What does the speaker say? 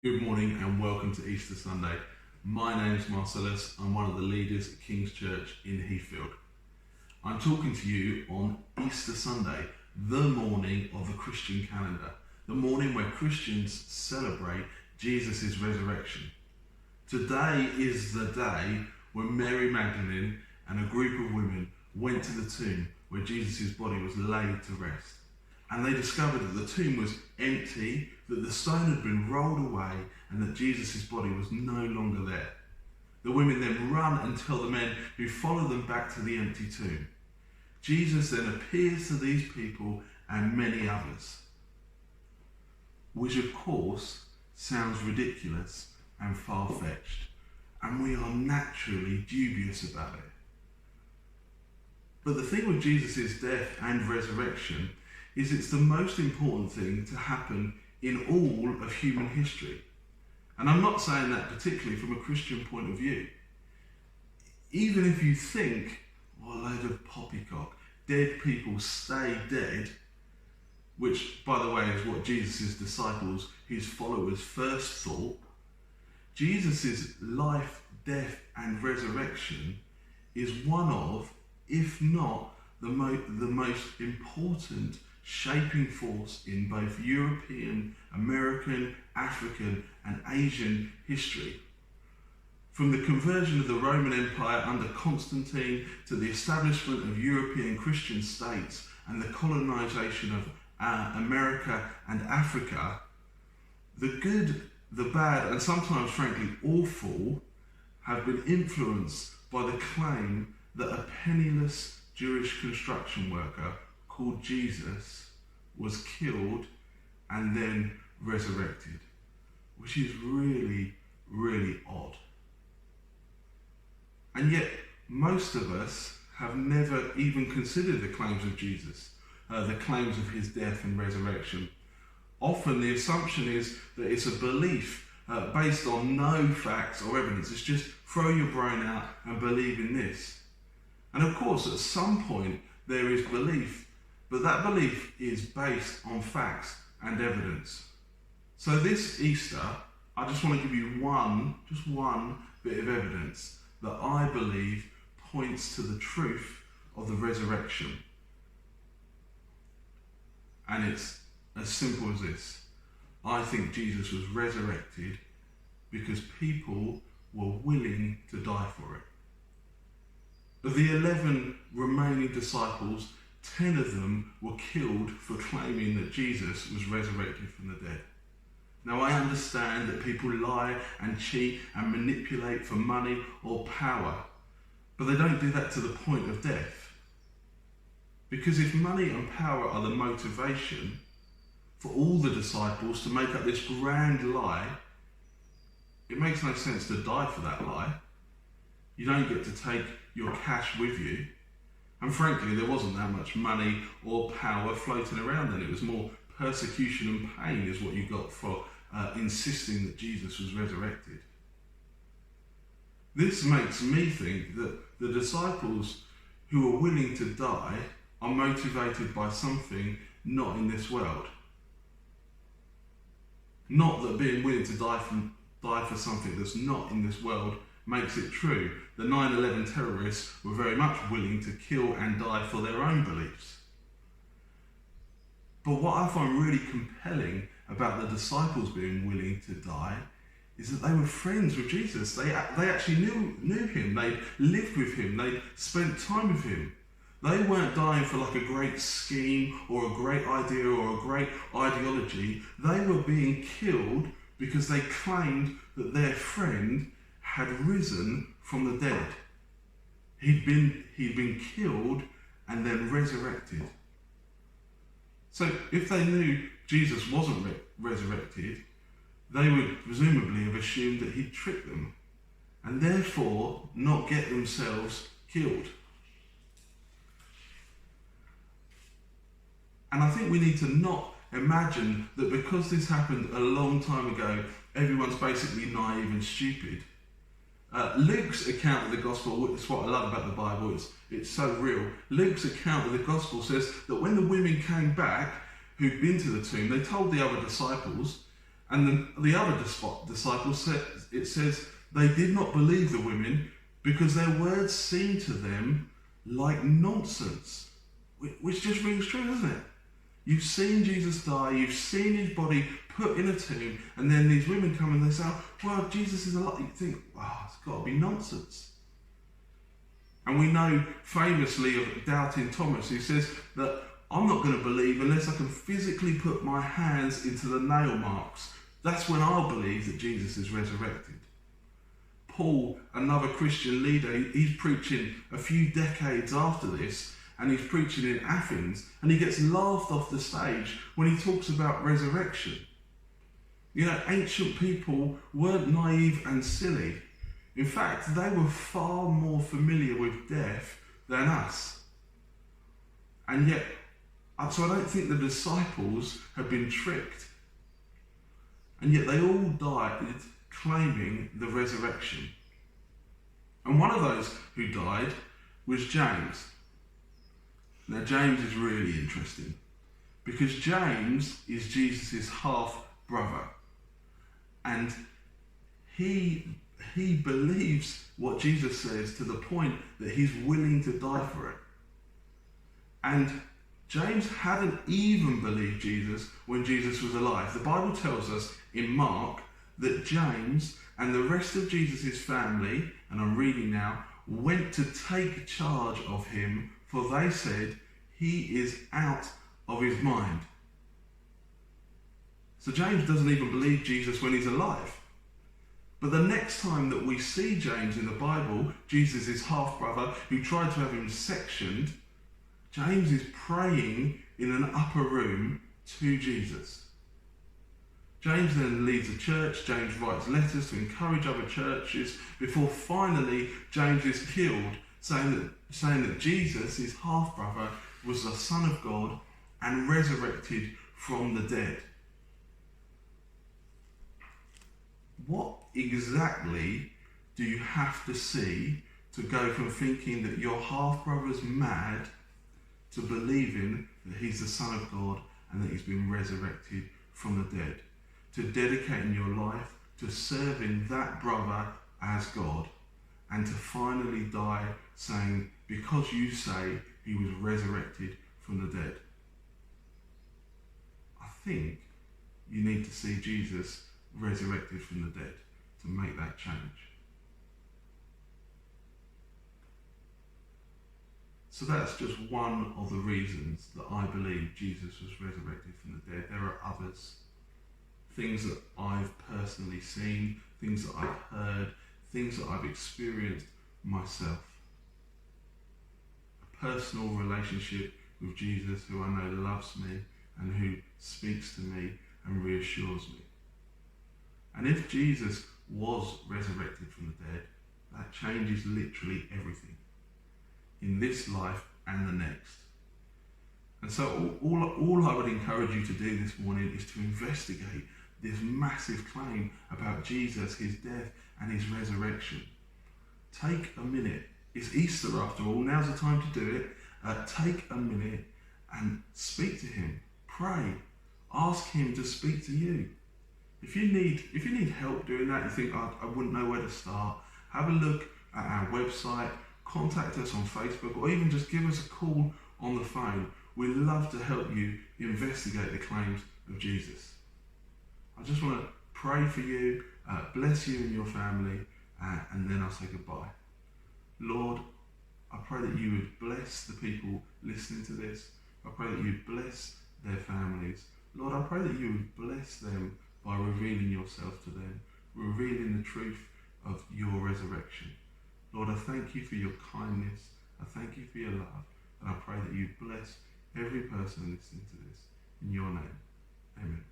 Good morning and welcome to Easter Sunday. My name is Marcellus. I'm one of the leaders at King's Church in Heathfield. I'm talking to you on Easter Sunday, the morning of the Christian calendar, the morning where Christians celebrate Jesus' resurrection. Today is the day when Mary Magdalene and a group of women went to the tomb where Jesus' body was laid to rest. And they discovered that the tomb was empty, that the stone had been rolled away, and that Jesus' body was no longer there. The women then run and tell the men who follow them back to the empty tomb. Jesus then appears to these people and many others, which of course sounds ridiculous and far-fetched, and we are naturally dubious about it. But the thing with Jesus' death and resurrection is it's the most important thing to happen in all of human history. And I'm not saying that particularly from a Christian point of view. Even if you think, a load of poppycock, dead people stay dead, which, by the way, is what Jesus' disciples, his followers, first thought, Jesus' life, death and resurrection is one of, if not the most important shaping force in both European, American, African and Asian history. From the conversion of the Roman Empire under Constantine to the establishment of European Christian states and the colonization of America and Africa, the good, the bad and sometimes frankly awful have been influenced by the claim that a penniless Jewish construction worker called Jesus was killed and then resurrected, which is really, really odd. And yet most of us have never even considered the claims of Jesus, the claims of his death and resurrection. Often the assumption is that it's a belief based on no facts or evidence. It's just throw your brain out and believe in this. And of course at some point there is belief, but that belief is based on facts and evidence. So this Easter, I just want to give you one bit of evidence that I believe points to the truth of the resurrection. And it's as simple as this. I think Jesus was resurrected because people were willing to die for it. Of the 11 remaining disciples, 10 of them were killed for claiming that Jesus was resurrected from the dead. Now I understand that people lie and cheat and manipulate for money or power, but they don't do that to the point of death. Because if money and power are the motivation for all the disciples to make up this grand lie, it makes no sense to die for that lie. You don't get to take your cash with you. And frankly, there wasn't that much money or power floating around then. It was more persecution and pain is what you got for insisting that Jesus was resurrected. This makes me think that the disciples who are willing to die are motivated by something not in this world. Not that being willing to die for something that's not in this world makes it true. The 9/11 terrorists were very much willing to kill and die for their own beliefs. But what I find really compelling about the disciples being willing to die is that they were friends with Jesus. They actually knew him. They lived with him. They spent time with him. They weren't dying for like a great scheme or a great idea or a great ideology. They were being killed because they claimed that their friend had risen from the dead. He'd been killed and then resurrected. So if they knew Jesus wasn't resurrected, they would presumably have assumed that he'd tricked them and therefore not get themselves killed. And I think we need to not imagine that because this happened a long time ago, everyone's basically naive and stupid. Luke's account of the gospel, it's what I love about the Bible, it's so real. Luke's account of the gospel says that when the women came back, who'd been to the tomb, they told the other disciples, And the other disciples says they did not believe the women because their words seemed to them like nonsense, which just rings true, doesn't it? You've seen Jesus die, you've seen his body put in a tomb, and then these women come and they say, well, Jesus is alive. You think, wow, it's got to be nonsense. And we know famously of doubting Thomas, who says that I'm not going to believe unless I can physically put my hands into the nail marks. That's when I'll believe that Jesus is resurrected. Paul, another Christian leader, he's preaching a few decades after this, and he's preaching in Athens, and he gets laughed off the stage when he talks about resurrection. You know, ancient people weren't naive and silly. In fact, they were far more familiar with death than us. And yet, so I don't think the disciples have been tricked. And yet they all died claiming the resurrection. And one of those who died was James. Now James is really interesting because James is Jesus' half-brother. And he believes what Jesus says to the point that he's willing to die for it. And James hadn't even believed Jesus when Jesus was alive. The Bible tells us in Mark that James and the rest of Jesus' family, and I'm reading now, went to take charge of him, for they said he is out of his mind. So James doesn't even believe Jesus when he's alive. But the next time that we see James in the Bible, Jesus' half-brother, who tried to have him sectioned, James is praying in an upper room to Jesus. James then leads a church. James writes letters to encourage other churches before finally James is killed, saying that Jesus, his half-brother, was the Son of God and resurrected from the dead. What exactly do you have to see to go from thinking that your half-brother's mad to believing that he's the Son of God and that he's been resurrected from the dead? To dedicating your life to serving that brother as God, and to finally die saying, because you say he was resurrected from the dead. I think you need to see Jesus resurrected from the dead to make that change. So that's just one of the reasons that I believe Jesus was resurrected from the dead. There are others. Things that I've personally seen, things that I've heard, things that I've experienced myself. A personal relationship with Jesus, who I know loves me and who speaks to me and reassures me. And if Jesus was resurrected from the dead, that changes literally everything in this life and the next. And so all I would encourage you to do this morning is to investigate this massive claim about Jesus, his death and his resurrection. Take a minute. It's Easter after all. Now's the time to do it. Take a minute and speak to him. Pray. Ask him to speak to you. If you need help doing that, you think, I wouldn't know where to start, have a look at our website, contact us on Facebook, or even just give us a call on the phone. We'd love to help you investigate the claims of Jesus. I just want to pray for you, bless you and your family, and then I'll say goodbye. Lord, I pray that you would bless the people listening to this. I pray that you would bless their families. Lord, I pray that you would bless them by revealing yourself to them, revealing the truth of your resurrection. Lord, I thank you for your kindness. I thank you for your love. And I pray that you bless every person listening to this. In your name, amen.